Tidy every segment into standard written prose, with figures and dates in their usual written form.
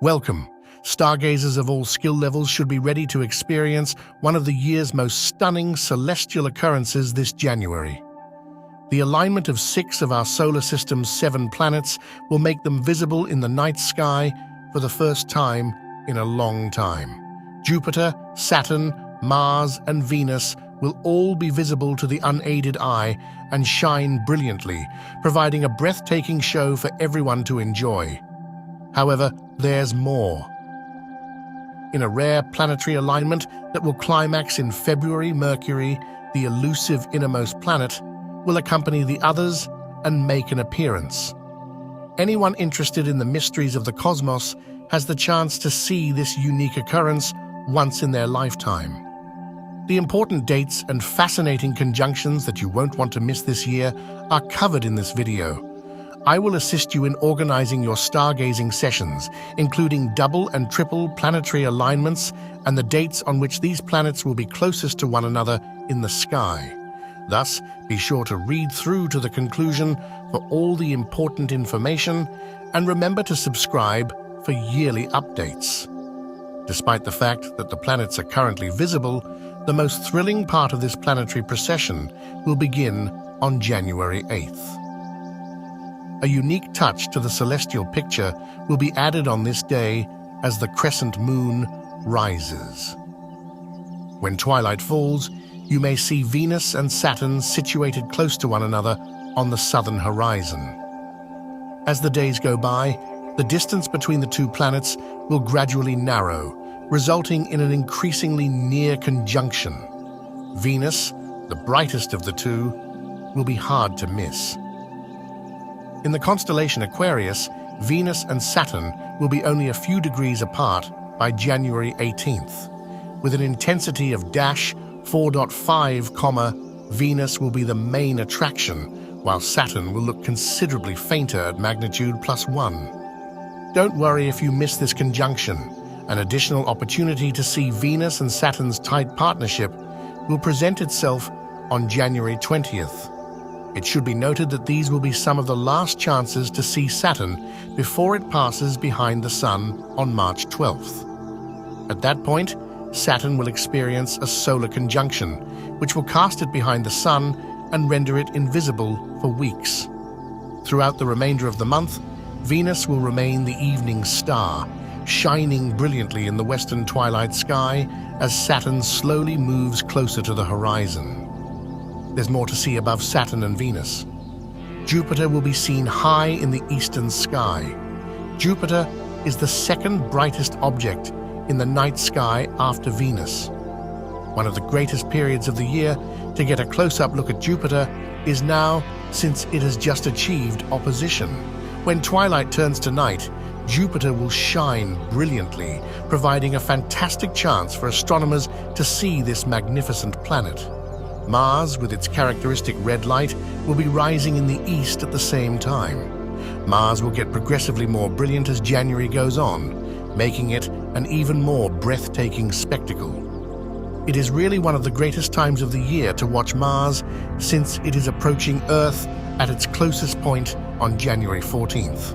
Welcome. Stargazers of all skill levels should be ready to experience one of the year's most stunning celestial occurrences this January. The alignment of 6 of our solar system's 7 planets will make them visible in the night sky for the first time in a long time. Jupiter, Saturn, Mars, and Venus will all be visible to the unaided eye and shine brilliantly, providing a breathtaking show for everyone to enjoy. However, there's more. In a rare planetary alignment that will climax in February, Mercury, the elusive innermost planet, will accompany the others and make an appearance. Anyone interested in the mysteries of the cosmos has the chance to see this unique occurrence once in their lifetime. The important dates and fascinating conjunctions that you won't want to miss this year are covered in this video. I will assist you in organizing your stargazing sessions, including double and triple planetary alignments and the dates on which these planets will be closest to one another in the sky. Thus, be sure to read through to the conclusion for all the important information and remember to subscribe for yearly updates. Despite the fact that the planets are currently visible, the most thrilling part of this planetary procession will begin on January 8th. A unique touch to the celestial picture will be added on this day as the crescent moon rises. When twilight falls, you may see Venus and Saturn situated close to one another on the southern horizon. As the days go by, the distance between the two planets will gradually narrow, resulting in an increasingly near conjunction. Venus, the brightest of the two, will be hard to miss. In the constellation Aquarius, Venus and Saturn will be only a few degrees apart by January 18th. With an intensity of -4.5, Venus will be the main attraction, while Saturn will look considerably fainter at magnitude +1. Don't worry if you miss this conjunction. An additional opportunity to see Venus and Saturn's tight partnership will present itself on January 20th. It should be noted that these will be some of the last chances to see Saturn before it passes behind the Sun on March 12th. At that point, Saturn will experience a solar conjunction, which will cast it behind the Sun and render it invisible for weeks. Throughout the remainder of the month, Venus will remain the evening star, shining brilliantly in the western twilight sky as Saturn slowly moves closer to the horizon. There's more to see above Saturn and Venus. Jupiter will be seen high in the eastern sky. Jupiter is the second brightest object in the night sky after Venus. One of the greatest periods of the year to get a close-up look at Jupiter is now, since it has just achieved opposition. When twilight turns to night, Jupiter will shine brilliantly, providing a fantastic chance for astronomers to see this magnificent planet. Mars, with its characteristic red light, will be rising in the east at the same time. Mars will get progressively more brilliant as January goes on, making it an even more breathtaking spectacle. It is really one of the greatest times of the year to watch Mars, since it is approaching Earth at its closest point on January 14th.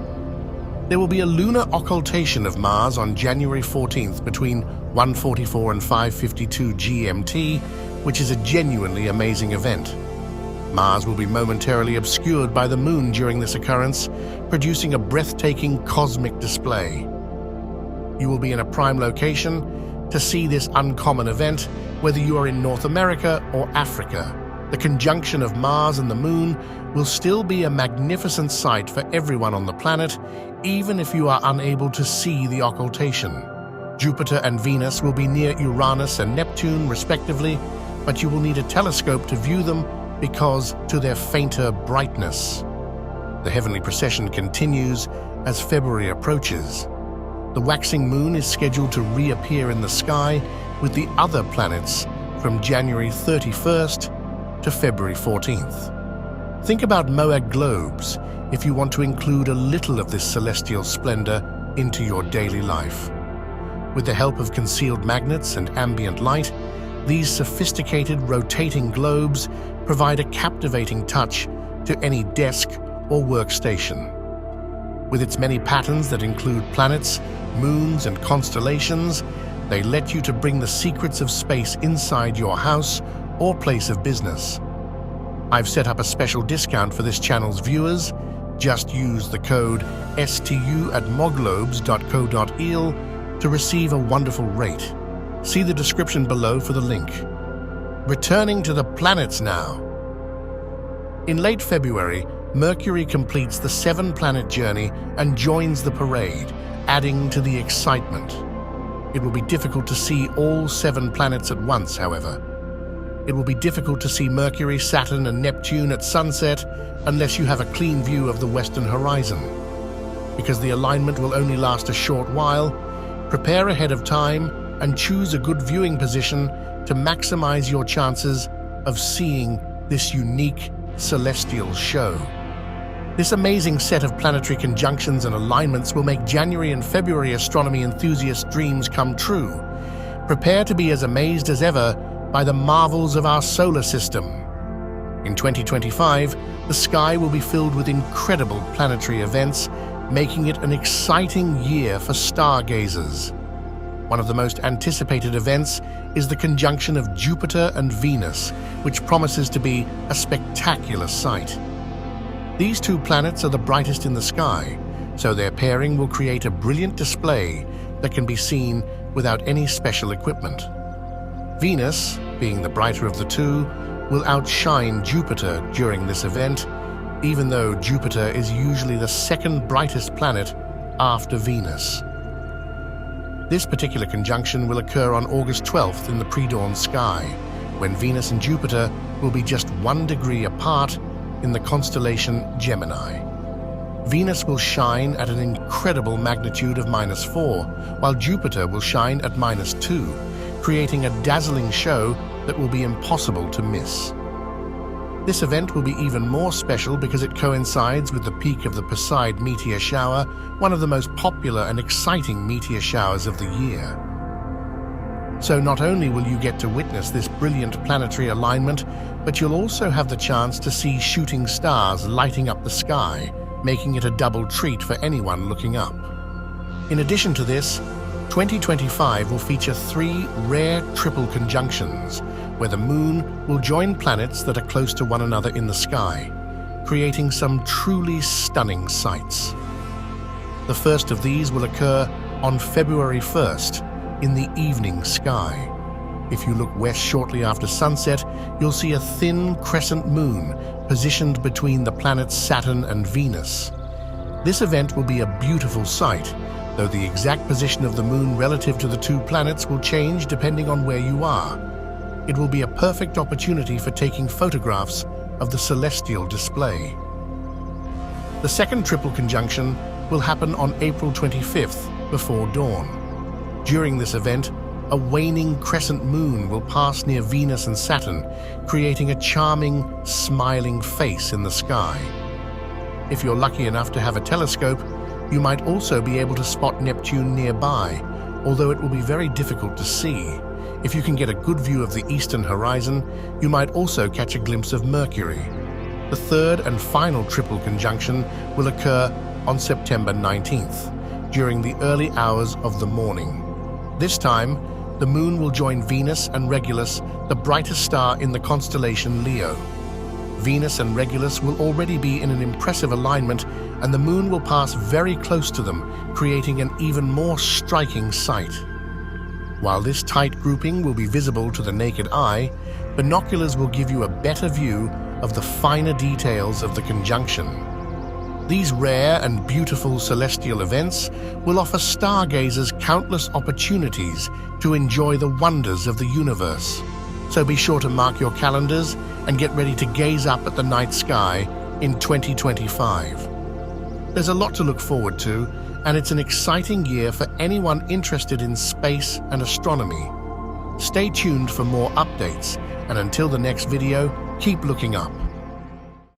There will be a lunar occultation of Mars on January 14th between 1:44 and 5:52 GMT, which is a genuinely amazing event. Mars will be momentarily obscured by the Moon during this occurrence, producing a breathtaking cosmic display. You will be in a prime location to see this uncommon event, whether you are in North America or Africa. The conjunction of Mars and the Moon will still be a magnificent sight for everyone on the planet, even if you are unable to see the occultation. Jupiter and Venus will be near Uranus and Neptune, respectively, but you will need a telescope to view them because to their fainter brightness. The heavenly procession continues as February approaches. The waxing moon is scheduled to reappear in the sky with the other planets from January 31st to February 14th. Think about Moab globes if you want to include a little of this celestial splendor into your daily life. With the help of concealed magnets and ambient light, these sophisticated rotating globes provide a captivating touch to any desk or workstation. With its many patterns that include planets, moons, and constellations, they let you to bring the secrets of space inside your house or place of business. I've set up a special discount for this channel's viewers. Just use the code STU at moglobes.co.il to receive a wonderful rate. See the description below for the link. Returning to the planets now. In late February, Mercury completes the 7-planet journey and joins the parade, adding to the excitement. It will be difficult to see all 7 planets at once, however. It will be difficult to see Mercury, Saturn, and Neptune at sunset unless you have a clean view of the western horizon. Because the alignment will only last a short while, prepare ahead of time and choose a good viewing position to maximize your chances of seeing this unique celestial show. This amazing set of planetary conjunctions and alignments will make January and February astronomy enthusiast dreams come true. Prepare to be as amazed as ever by the marvels of our solar system. In 2025, the sky will be filled with incredible planetary events, making it an exciting year for stargazers. One of the most anticipated events is the conjunction of Jupiter and Venus, which promises to be a spectacular sight. These 2 planets are the brightest in the sky, so their pairing will create a brilliant display that can be seen without any special equipment. Venus, being the brighter of the 2, will outshine Jupiter during this event, even though Jupiter is usually the 2nd brightest planet after Venus. This particular conjunction will occur on August 12th in the pre-dawn sky, when Venus and Jupiter will be just 1 degree apart in the constellation Gemini. Venus will shine at an incredible magnitude of -4, while Jupiter will shine at -2, creating a dazzling show that will be impossible to miss. This event will be even more special because it coincides with the peak of the Perseid meteor shower, one of the most popular and exciting meteor showers of the year. So not only will you get to witness this brilliant planetary alignment, but you'll also have the chance to see shooting stars lighting up the sky, making it a double treat for anyone looking up. In addition to this, 2025 will feature 3 rare triple conjunctions, where the moon will join planets that are close to one another in the sky, creating some truly stunning sights. The first of these will occur on February 1st in the evening sky. If you look west shortly after sunset, you'll see a thin crescent moon positioned between the planets Saturn and Venus. This event will be a beautiful sight, though the exact position of the moon relative to the 2 planets will change depending on where you are. It will be a perfect opportunity for taking photographs of the celestial display. The second triple conjunction will happen on April 25th before dawn. During this event, a waning crescent moon will pass near Venus and Saturn, creating a charming, smiling face in the sky. If you're lucky enough to have a telescope, you might also be able to spot Neptune nearby, although it will be very difficult to see. If you can get a good view of the eastern horizon, you might also catch a glimpse of Mercury. The third and final triple conjunction will occur on September 19th, during the early hours of the morning. This time, the moon will join Venus and Regulus, the brightest star in the constellation Leo. Venus and Regulus will already be in an impressive alignment, and the moon will pass very close to them, creating an even more striking sight. While this tight grouping will be visible to the naked eye, binoculars will give you a better view of the finer details of the conjunction. These rare and beautiful celestial events will offer stargazers countless opportunities to enjoy the wonders of the universe. So be sure to mark your calendars and get ready to gaze up at the night sky in 2025. There's a lot to look forward to, and it's an exciting year for anyone interested in space and astronomy. Stay tuned for more updates, and until the next video, keep looking up.